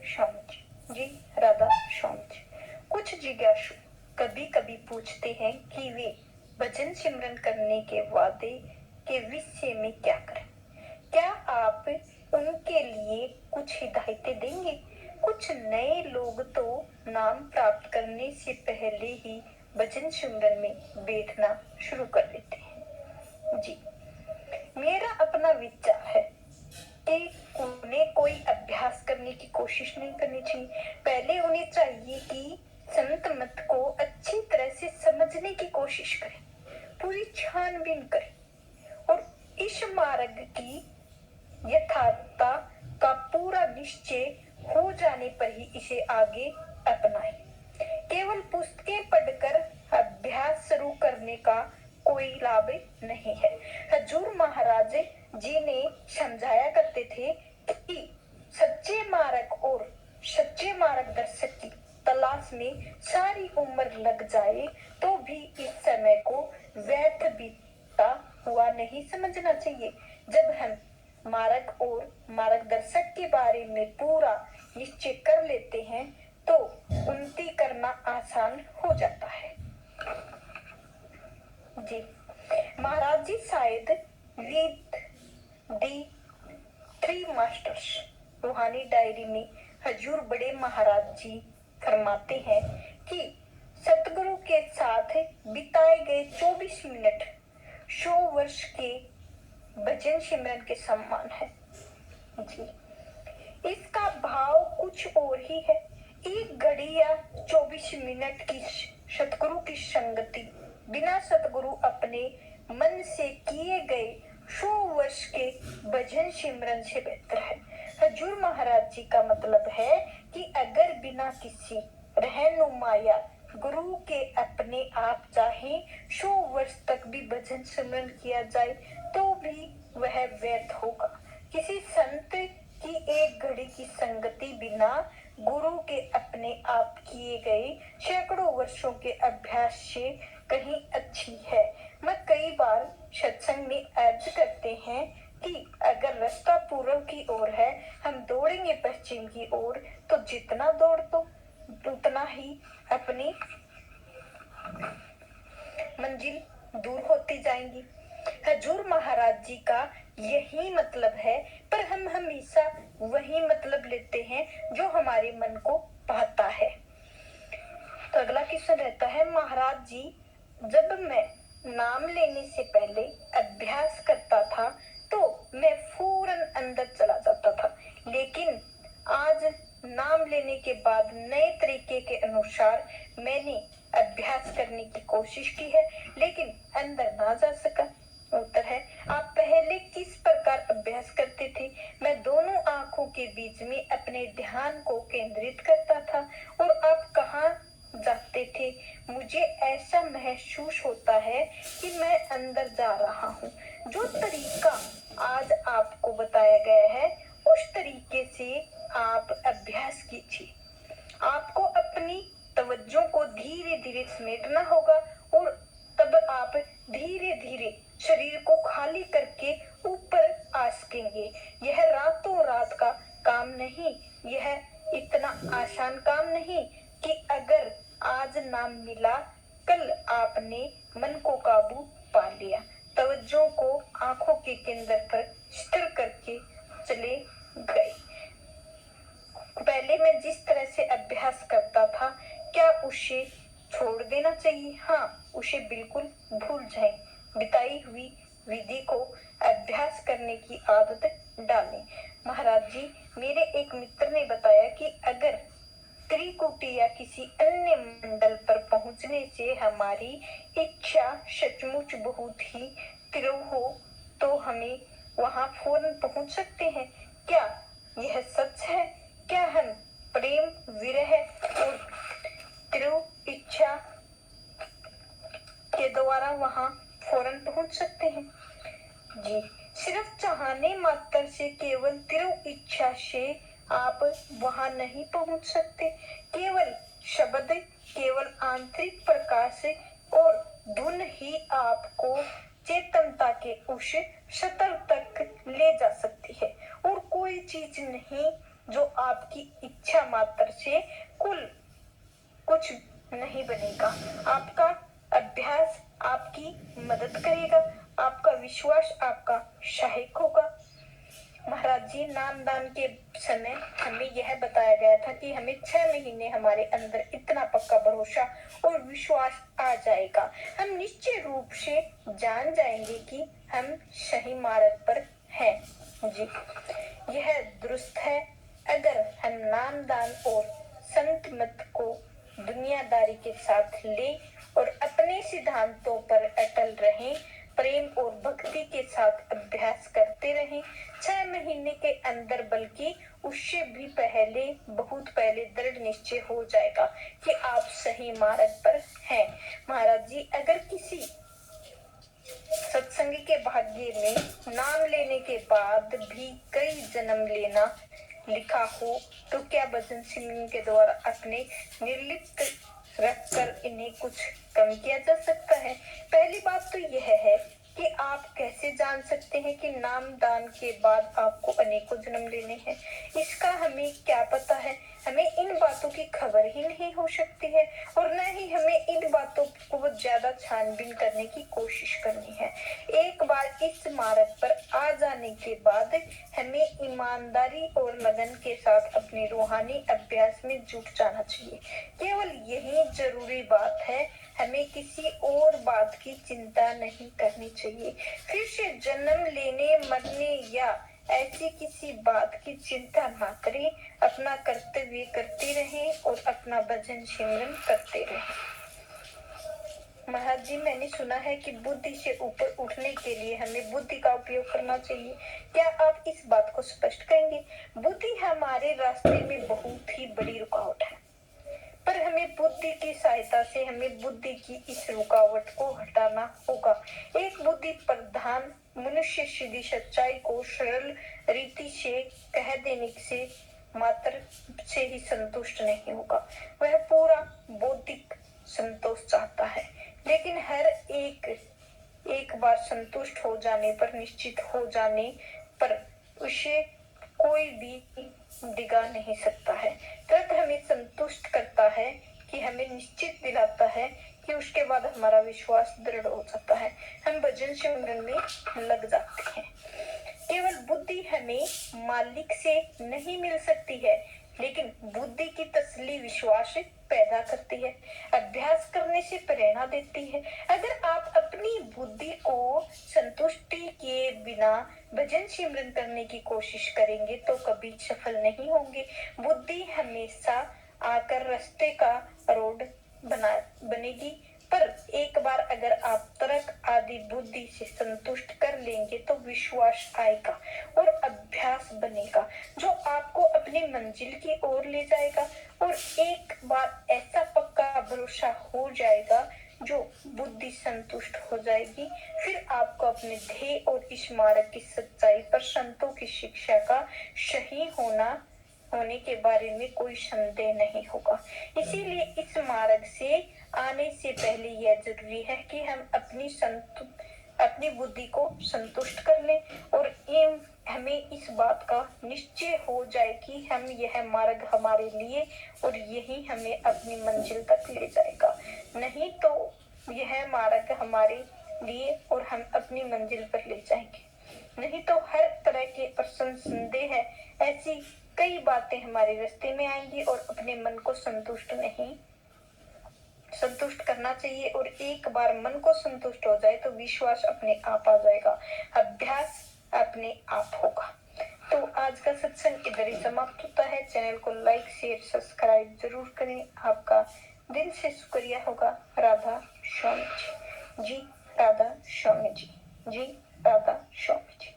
स्वामी जी, राधा स्वामी जी। कुछ जिज्ञासु कभी कभी पूछते हैं कि वे भजन सिमरन करने के वादे के विषय में क्या करें। क्या आप उनके लिए कुछ हिदायतें देंगे? कुछ नए लोग तो नाम प्राप्त करने से पहले ही भजन सिमरन में बैठना शुरू कर देते हैं। जी, मेरा अपना विचार है कि उन्हें कोई अभ्यास करने की कोशिश नहीं करनी चाहिए। पहले उन्हें चाहिए कि संत मत को अच्छी तरह से समझने की कोशिश करें, पूरी छानबीन करें और इस मार्ग की यथार्थता का पूरा निश्चय हो जाने पर ही इसे आगे अपनाएं। केवल पुस्तकें पढ़कर अभ्यास शुरू करने का कोई लाभ नहीं है। हजूर महाराज जी ने समझाया करते थे कि सच्चे मार्ग और सच्चे मार्गदर्शक की तलाश में सारी उम्र लग जाए तो भी इस समय को व्यर्थ बीतता हुआ नहीं समझना चाहिए। जब हम मार्ग और मार्गदर्शक के बारे में पूरा निश्चय कर लेते हैं तो उन्नति करना आसान हो जाता है। जी, महाराज जी शायद विद दी थ्री मास्टर्स रूहानी डायरी में हजूर बड़े महाराज जी फरमाते हैं कि सतगुरु के साथ बिताए गए 24 मिनट 100 वर्ष के भजन सिमरन के समान है। जी, इसका भाव कुछ और ही है। एक घड़ी या 24 मिनट की सतगुरु की संगति बिना सतगुरु अपने मन से किए गए 100 वर्ष के भजन सिमरन से बेहतर है। हजूर महाराज जी का मतलब है कि अगर बिना किसी रहनुमाया गुरु के अपने आप चाहे 100 वर्ष तक भी भजन सिमरन किया जाए तो भी वह व्यर्थ होगा। किसी संत की एक घड़ी की संगति बिना गुरु के अपने आप किए गए सैकड़ों वर्षों के अभ्यास से कहीं अच्छी है। मैं कई बार सत्संग में अर्ज करते हैं कि अगर रास्ता पूर्व की ओर है, हम दौड़ेंगे पश्चिम की ओर, तो जितना दौड़ तो उतना ही अपनी मंजिल दूर होती जाएंगी। हजूर महाराज जी का यही मतलब है, पर हम हमेशा वही मतलब लेते हैं जो हमारे मन को भाता है। तो अगला क्वेश्चन रहता है, महाराज जी जब मैं नाम लेने से पहले अभ्यास करता था तो मैं फौरन अंदर चला जाता था, लेकिन आज नाम लेने के बाद नए तरीके के अनुसार मैंने अभ्यास करने की कोशिश की है लेकिन अंदर ना जा सका। उत्तर है, आप पहले किस प्रकार अभ्यास करते थे? मैं दोनों आंखों के बीच में अपने ध्यान को केंद्रित करता था और आप कहाँ जाते थे? मुझे ऐसा महसूस होता है कि मैं अंदर जा रहा हूँ। जो तरीका आज आपको बताया गया है उस तरीके से आप अभ्यास कीजिए। आपको अपनी तवज्जो को धीरे धीरे समेटना होगा और तब आप धीरे धीरे शरीर को खाली करके ऊपर आ सकेंगे। यह रातों रात का काम नहीं, यह इतना आसान काम नहीं कि अगर आज नाम मिला कल आपने मन को काबू पा लिया। तवज्जो को आंखों के केंद्र पर स्थिर करके चले गए। पहले मैं जिस तरह से अभ्यास करता था क्या उसे छोड़ देना चाहिए? हाँ, उसे बिल्कुल भूल जाएं। बिताई हुई विधि को अभ्यास करने की आदत डालें। महाराज जी, मेरे एक मित्र ने बताया कि अगर त्रिकुटी या किसी अन्य मंडल पर पहुंचने से हमारी इच्छा सचमुच बहुत ही तीव्र हो तो हमें वहां फौरन पहुंच सकते हैं। क्या यह सच है? क्या हम प्रेम, विरह और तीव्र इच्छा के द्वारा वहां फौरन पहुंच सकते हैं? जी, सिर्फ चाहने मात्र से, केवल तीव्र इच्छा से आप वहां नहीं पहुंच सकते। केवल शब्द, केवल आंतरिक प्रकाश और धुन ही आपको चेतनता के उस स्तर तक ले जा सकती है और कोई चीज नहीं जो आपकी इच्छा इच्छा मात्र से कुल कुछ नहीं बनेगा। आपका अभ्यास आपकी मदद करेगा, आपका विश्वास आपका सहायक होगा। महाराज जी, नामदान के समय हमें यह बताया गया था कि हमें 6 महीने हमारे अंदर इतना पक्का भरोसा और विश्वास आ जाएगा, हम निश्चित रूप से जान जाएंगे कि हम सही मार्ग पर हैं। जी, यह दुरुस्त है। अगर हम नामदान और संत मत को दुनियादारी के साथ ले और अपने सिद्धांतों पर अटल रहें, प्रेम और भक्ति के साथ अभ्यास करते रहें, 6 महीने के अंदर बल्कि उससे भी पहले, बहुत पहले दृढ़ निश्चय हो जाएगा कि आप सही मार्ग पर हैं। महाराज जी, अगर किसी सत्संग के भाग्य में नाम लेने के बाद भी कई जन्म लेना लिखा हो, तो क्या भजन सिंह के द्वारा अपने निर्लिप्त रखकर इन्हें कुछ कम किया जा सकता है? पहली बात तो यह है कि आप कैसे जान सकते हैं कि नाम दान के बाद आपको अनेकों जन्म लेने हैं? इसका हमें क्या पता है? हमें इन बातों की खबर ही नहीं हो सकती है और न ही हमें इन बातों को ज्यादा छानबीन करने की कोशिश करनी है। एक बार इस मार्ग पर आ जाने के बाद हमें ईमानदारी और लगन के साथ अपने रूहानी अभ्यास में जुट जाना चाहिए। केवल यही जरूरी बात है, हमें किसी और बात की चिंता नहीं करनी चाहिए। फिर से जन्म लेने, मरने या ऐसी किसी बात की चिंता ना करें, अपना कर्तव्य करते रहें और अपना भजन सिमरन करते रहें। महाराज जी, मैंने सुना है कि बुद्धि से ऊपर उठने के लिए हमें बुद्धि का उपयोग करना चाहिए। क्या आप इस बात को स्पष्ट करेंगे? बुद्धि हमारे रास्ते में बहुत ही बड़ी रुकावट है, पर हमें बुद्धि की सहायता से हमें बुद्धि की इस रुकावट को हटाना होगा। एक बुद्धि प्रधान मनुष्य सीधी सच्चाई को सरल रीति से कह देने से मात्र से ही संतुष्ट नहीं होगा, वह पूरा बौद्धिक संतोष चाहता है। लेकिन हर एक बार संतुष्ट हो जाने पर, निश्चित हो जाने पर उसे कोई भी डिगा नहीं सकता है। तर्क हमें संतुष्ट करता है कि हमें निश्चित दिलाता है कि उसके बाद हमारा विश्वास दृढ़ हो जाता है, हम भजन सिमरन में लग जाते हैं। केवल बुद्धि हमें मालिक से नहीं मिल सकती है, लेकिन बुद्धि की तसल्ली विश्वास पैदा करती है, अभ्यास करने से प्रेरणा देती है। अगर आप अपनी बुद्धि को संतुष्टि किए बिना भजन सिमरन करने की कोशिश करेंगे तो कभी सफल नहीं होंगे। बुद्धि हमेशा आकर रास्ते का रोड बनेगी, पर एक बार अगर आप तर्क आदि बुद्धि से संतुष्ट कर लेंगे तो विश्वास आएगा और अभ्यास बनेगा जो आपको अपनी मंजिल की ओर ले जाएगा। और एक बार ऐसा पक्का भरोसा हो जाएगा, जो बुद्धि संतुष्ट हो जाएगी, फिर आपको अपने ध्येय और इस मार्ग की सच्चाई पर संतों की शिक्षा का सही होने के बारे में कोई संदेह नहीं होगा। इसीलिए इस मार्ग से आने से पहले यह जरूरी है कि हम अपनी बुद्धि को संतुष्ट कर लें और हमें इस बात का निश्चय हो जाए कि हम यह मार्ग हमारे लिए और यही हमें अपनी मंजिल तक ले जाएगा। नहीं तो यह मार्ग हमारे लिए और हम अपनी मंजिल पर ले जाएंगे। नहीं तो हर तरह के प्रश्न, संदेह है, ऐसी कई बातें हमारे रास्ते में आएंगी और अपने मन को संतुष्ट करना चाहिए। और एक बार मन को संतुष्ट हो जाए तो विश्वास अपने आप आ जाएगा, अभ्यास अपने आप होगा। तो आज का सत्संग इधर ही समाप्त होता है। चैनल को लाइक, शेयर, सब्सक्राइब जरूर करें। आपका दिल से शुक्रिया होगा। राधा स्वामी जी, जी राधा स्वामी जी, जी राधा स्वामी जी।